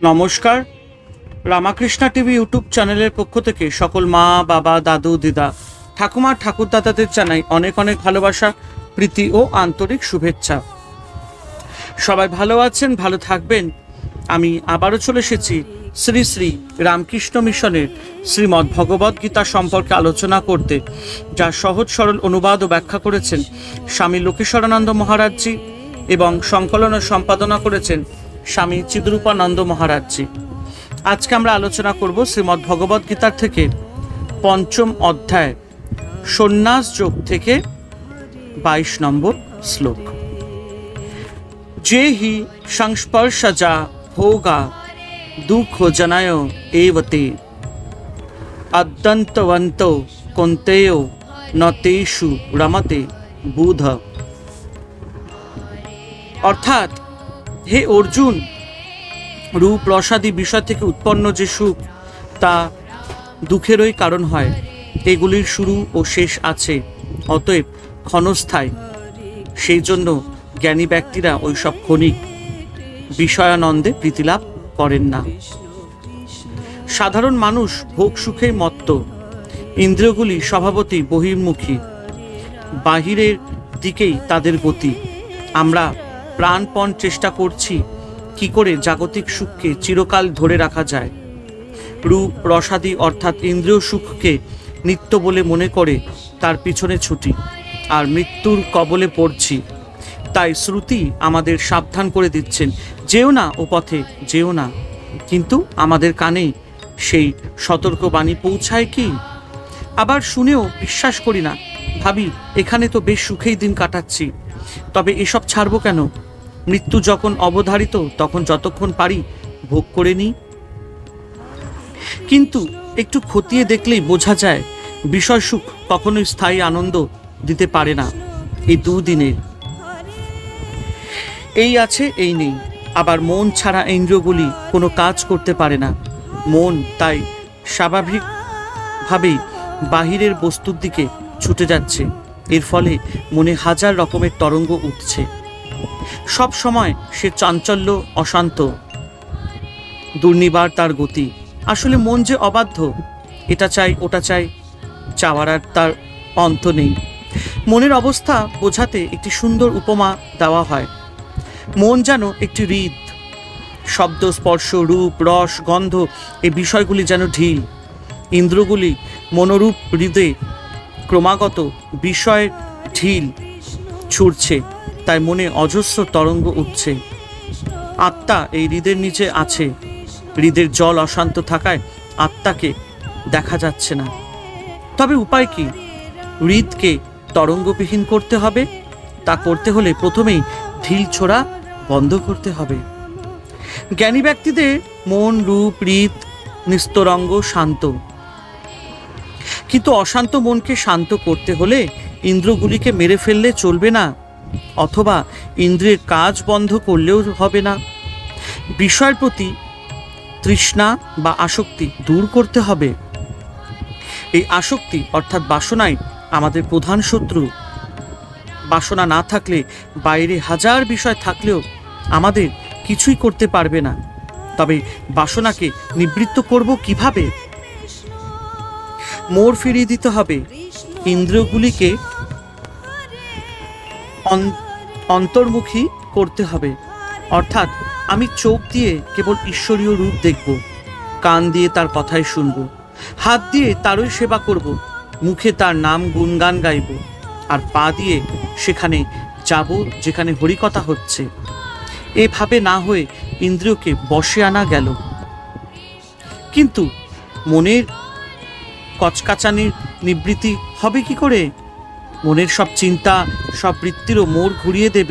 নমস্কার, Ramakrishna TV YouTube চ্যানেলের পক্ষ থেকে সকল মা, বাবা, দাদু, দিদা, ঠাকুমা, ঠাকুরদাদাদের জানাই অনেক অনেক ভালোবাসা, প্রীতি ও আন্তরিক শুভেচ্ছা। সবাই ভালো আছেন, ভালো থাকবেন। আমি আবারও চলে এসেছি শ্রী শ্রী রামকৃষ্ণ মিশনের শ্রীমদ্ ভগবদ গীতা সম্পর্কে আলোচনা করতে, যা সহজ সরল অনুবাদ ও ব্যাখ্যা করেছেন স্বামী লোকেশ্বরানন্দ মহারাজজি এবং সংকলন ও সম্পাদনা করেছেন স্বামী চিদ্রূপানন্দ মহারাজজি। আজকে আমরা আলোচনা করব শ্রীমদ্ ভগবদ গীতার থেকে পঞ্চম অধ্যায় সন্ন্যাস যোগ থেকে 22 নম্বর শ্লোক। যে হি সংস্পর্শজা ভোগা দুঃখ জনায় এবতে অদ্যন্তবন্ত কন্তেয় নতেষু রমতে বুধ। অর্থাৎ, হে অর্জুন, রূপ রসাদি বিষয় থেকে উৎপন্ন যে সুখ তা দুঃখেরই কারণ হয়। এগুলির শুরু ও শেষ আছে, অতএব ক্ষণস্থায়ী। সেই জন্য জ্ঞানী ব্যক্তিরা ওইসব ক্ষণিক বিষয়ানন্দে প্রীতিলাভ করেন না। সাধারণ মানুষ ভোগ সুখে মত্ত। ইন্দ্রিয়গুলি স্বভাবতই বহির্মুখী, বাহিরের দিকেই তাদের গতি। আমরা প্রাণপণ চেষ্টা করছি কি করে জাগতিক সুখকে চিরকাল ধরে রাখা যায়। রূপ রসাদি অর্থাৎ ইন্দ্রিয় সুখকে নিত্য বলে মনে করে তার পিছনে ছুটি আর মৃত্যুর কবলে পড়ছি। তাই শ্রুতি আমাদের সাবধান করে দিচ্ছেন, যেও না ও পথে যেও না। কিন্তু আমাদের কানে সেই সতর্কবাণী পৌঁছায় কি? আবার শুনেও বিশ্বাস করি না, ভাবি এখানে তো বেশ সুখেই দিন কাটাচ্ছি, তবে এসব ছাড়বো কেন? মৃত্যু যখন অবধারিত তখন যতক্ষণ পারি ভোগ করে নিই। কিন্তু একটু খতিয়ে দেখলেই বোঝা যায় বিষয় সুখ কখনোই স্থায়ী আনন্দ দিতে পারে না। এই দুদিনের এই আছে এই নেই। আবার মন ছাড়া ইন্দ্রিয়গুলি কোনো কাজ করতে পারে না। মন তাই স্বাভাবিকভাবেই বাহিরের বস্তুর দিকে ছুটে যাচ্ছে। এর ফলে মনে হাজার রকমের তরঙ্গ উঠছে। সব সময় সে চাঞ্চল্য, অশান্ত, দুর্নিবার তার গতি। আসলে মন যে অবাধ্য, এটা চাই ওটা চাই, চাওয়ার আর তার অন্ত নেই। মনের অবস্থা বোঝাতে একটি সুন্দর উপমা দেওয়া হয়। মন যেন একটি হৃদ। শব্দ, স্পর্শ, রূপ, রস, গন্ধ এই বিষয়গুলি যেন ঢিল। ইন্দ্রগুলি মনোরূপ হৃদে ক্রমাগত বিষয়ের ঢিল ছুড়ছে, তাই মনে অজস্র তরঙ্গ উঠছে। আত্মা এই হৃদের নিচে আছে। হৃদের জল অশান্ত থাকায় আত্মাকে দেখা যাচ্ছে না। তবে উপায় কি? হৃদকে তরঙ্গবিহীন করতে হবে। তা করতে হলে প্রথমেই ঢিল ছোড়া বন্ধ করতে হবে। জ্ঞানী ব্যক্তিদের মন, রূপ, হৃদ নিস্তরঙ্গ, শান্ত। কিন্তু অশান্ত মনকে শান্ত করতে হলে ইন্দ্রগুলিকে মেরে ফেললে চলবে না, অথবা ইন্দ্রিয়ের কাজ বন্ধ করলেও হবে না। বিষয়ের প্রতি তৃষ্ণা বা আসক্তি দূর করতে হবে। এই আসক্তি অর্থাৎ বাসনাই আমাদের প্রধান শত্রু। বাসনা না থাকলে বাইরে হাজার বিষয় থাকলেও আমাদের কিছুই করতে পারবে না। তবে বাসনাকে নিবৃত্ত করব কিভাবে? মোড় ফিরিয়ে দিতে হবে। ইন্দ্রিয়গুলিকে অন্তর্মুখী করতে হবে। অর্থাৎ আমি চোখ দিয়ে কেবল ঈশ্বরীয় রূপ দেখব, কান দিয়ে তার কথাই শুনব, হাত দিয়ে তারই সেবা করব, মুখে তার নাম গুণগান গাইব, আর পা দিয়ে সেখানে যাব যেখানে হরিকথা হচ্ছে। এভাবে না হয়ে ইন্দ্রিয়কে বশে আনা গেল। কিন্তু মনের কচকাচানির নিবৃত্তি হবে কি করে? মনের সব চিন্তা, সব বৃত্তিরও মোড় ঘুরিয়ে দেব।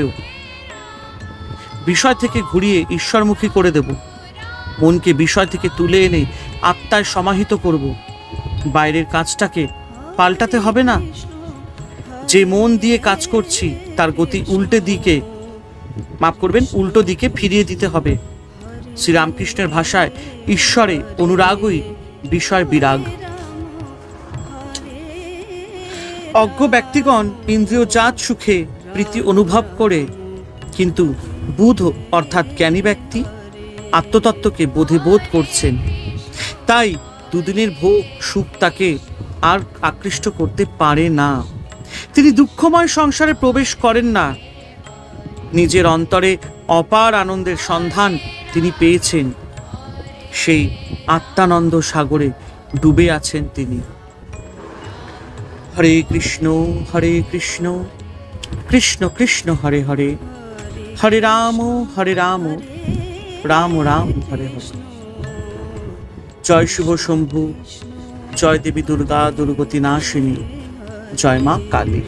বিষয় থেকে ঘুরিয়ে ঈশ্বরমুখী করে দেব। মনকে বিষয় থেকে তুলে এনে আত্মায় সমাহিত করব। বাইরের কাজটাকে পাল্টাতে হবে না। যে মন দিয়ে কাজ করছি তার গতি উল্টো দিকে ফিরিয়ে দিতে হবে। শ্রীরামকৃষ্ণের ভাষায় ঈশ্বরে অনুরাগই বিষয় বিরাগ। অজ্ঞ ব্যক্তিগণ ইন্দ্রিয়জাত সুখে প্রীতি অনুভব করে, কিন্তু বুধ অর্থাৎ জ্ঞানী ব্যক্তি আত্মতত্ত্বকে বোধ করছেন। তাই দুদিনের ভোগ সুখ তাকে আর আকৃষ্ট করতে পারে না। তিনি দুঃখময় সংসারে প্রবেশ করেন না। নিজের অন্তরে অপার আনন্দের সন্ধান তিনি পেয়েছেন। সেই আত্মানন্দ সাগরে ডুবে আছেন তিনি। হরে কৃষ্ণ কৃষ্ণ কৃষ্ণ হরে হরে, হরে রাম রাম রাম হরে হরে। জয় শুভ শম্ভু, জয় দেবী দুর্গা দুর্গতি নাশিনী, জয় মা কালী।